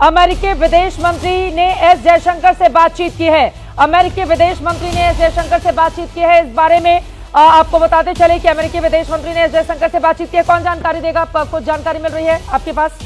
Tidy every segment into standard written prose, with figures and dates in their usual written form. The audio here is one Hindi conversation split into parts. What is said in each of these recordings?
अमेरिकी विदेश मंत्री ने एस जयशंकर से बातचीत की है। अमेरिकी विदेश मंत्री ने एस जयशंकर से बातचीत की है। इस बारे में आपको बताते चले कि अमेरिकी विदेश मंत्री ने एस जयशंकर से बातचीत की है। कौन जानकारी देगा? कुछ जानकारी मिल रही है आपके पास?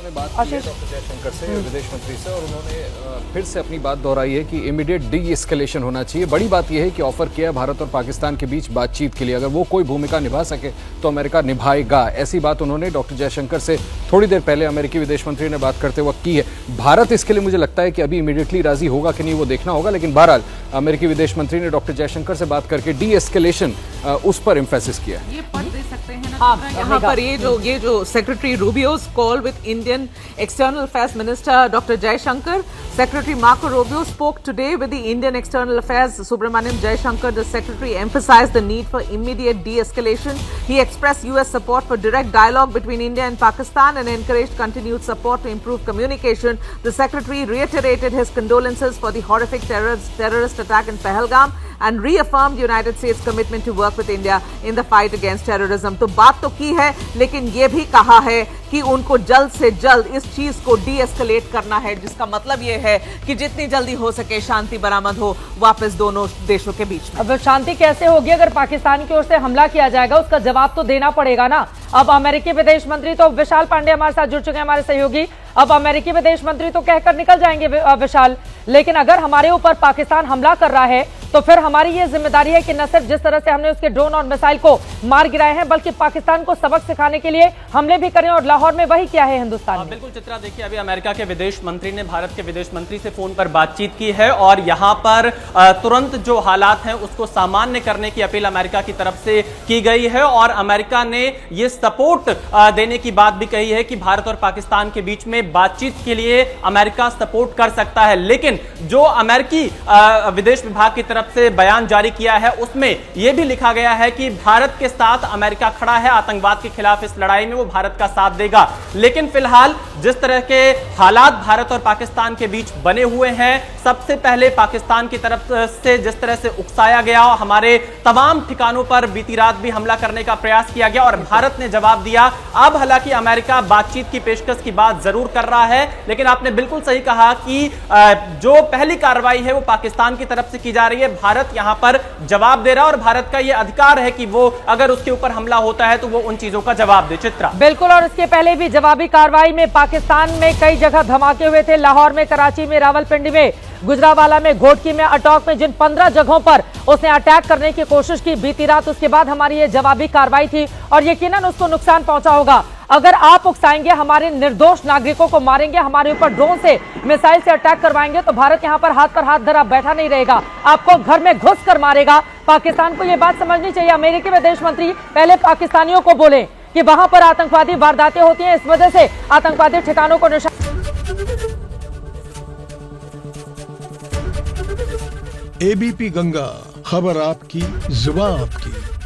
बात की है डॉक्टर जयशंकर से, विदेश मंत्री से, और उन्होंने फिर से अपनी बात दोहराई है कि इमीडिएट डी एस्केलेशन होना चाहिए। बड़ी बात यह है कि ऑफर किया भारत और पाकिस्तान के बीच बातचीत के लिए, अगर वो कोई भूमिका निभा सके तो अमेरिका निभाएगा। ऐसी बात उन्होंने डॉक्टर जयशंकर से थोड़ी देर पहले अमेरिकी विदेश मंत्री ने बात करते वक्त की है। भारत इसके लिए मुझे लगता है कि अभी इमीडिएटली राजी होगा कि नहीं वो देखना होगा, लेकिन बहरहाल अमेरिकी विदेश मंत्री ने डॉक्टर जयशंकर से बात करके डी एस्केलेशन उस पर एम्फेसिस किया। ये पढ़ दे सकते हैं ना यहाँ पर ये जो secretary Rubio's call with Indian external affairs minister doctor Jaishankar. Secretary Marco Rubio spoke today with the Indian External Affairs Subramaniam Jaishankar. The secretary emphasized the need for immediate de-escalation. He expressed US support for direct dialogue between India and Pakistan and encouraged continued support to improve communication. The secretary reiterated his condolences for the horrific terrorist attack in Pahalgam and reaffirmed the United States commitment to work with India in the fight against terrorism. तो बात तो की है, लेकिन ये भी कहा है कि उनको जल्द से जल्द इस चीज को डी-एस्केलेट करना है, जिसका मतलब ये है कि जितनी जल्दी हो सके शांति बरामद हो वापस दोनों देशों के बीच में। अब शांति कैसे होगी? अगर पाकिस्तान की ओर से हमला किया जाएगा उसका जवाब तो देना पड़ेगा ना। अब अमेरिकी विदेश मंत्री तो विशाल पांडे हमारे साथ जुड़ चुके हैं, हमारे सहयोगी। अब अमेरिकी विदेश मंत्री तो कहकर निकल जाएंगे विशाल, लेकिन अगर हमारे ऊपर पाकिस्तान हमला कर रहा है तो फिर हमारी ये जिम्मेदारी है कि न सिर्फ जिस तरह से हमने उसके ड्रोन और मिसाइल को मार गिराए हैं, बल्कि पाकिस्तान को सबक सिखाने के लिए हमले भी करें, और लाहौर में वही किया है हिंदुस्तान ने। बिल्कुल चित्रा, देखिए अभी अमेरिका के विदेश मंत्री ने भारत के विदेश मंत्री से फोन पर बातचीत की है और यहां पर तुरंत जो हालात हैं उसको सामान्य करने की अपील अमेरिका की तरफ से की गई है, और अमेरिका ने ये सपोर्ट देने की बात भी कही है कि भारत और पाकिस्तान के बीच में बातचीत के लिए अमेरिका सपोर्ट कर सकता है। लेकिन जो अमेरिकी विदेश विभाग की तरफ से बयान जारी किया है उसमें यह भी लिखा गया है कि भारत के साथ अमेरिका खड़ा है, आतंकवाद के खिलाफ इस लड़ाई में वो भारत का साथ देगा। लेकिन फिलहाल जिस तरह के हालात भारत और पाकिस्तान के बीच बने हुए हैं, सबसे पहले पाकिस्तान की तरफ से जिस तरह से उकसाया गया, हमारे तमाम ठिकानों पर बीती रात भी हमला करने का प्रयास किया गया और भारत ने जवाब दिया। अब हालांकि अमेरिका बातचीत की पेशकश की बात जरूर कर रहा है, लेकिन आपने बिल्कुल सही कहा कि जो पहली कार्रवाई है वो पाकिस्तान की तरफ से की जा रही है। भारत यहां पर जवाब दे रहा है और भारत का यह अधिकार है कि वो अगर उसके ऊपर हमला होता है तो वो उन चीजों का जवाब दे। चित्रा, बिल्कुल, और इसके पहले भी जवाबी कार्रवाई में पाकिस्तान में कई जगह धमाके हुए थे। लाहौर में, कराची में, रावलपिंडी में, गुजरावाला में, घोटकी में, अटॉक में, जिन 15 जगहों पर उसने अटैक करने की कोशिश की बीती रात, उसके बाद हमारी ये जवाबी कार्रवाई थी और यकीनन उसको नुकसान पहुंचा होगा। अगर आप उकसाएंगे, हमारे निर्दोष नागरिकों को मारेंगे, हमारे ऊपर ड्रोन से, मिसाइल से अटैक करवाएंगे, तो भारत यहां पर हाथ धरा बैठा नहीं रहेगा, आपको घर में घुस कर मारेगा। पाकिस्तान को यह बात समझनी चाहिए। अमेरिकी विदेश मंत्री पहले पाकिस्तानियों को बोले कि वहां पर आतंकवादी वारदातें होती हैं, इस वजह से आतंकवादी ठिकानों को निशाना। एबीपी गंगा, खबर आपकी, जुबान आपकी।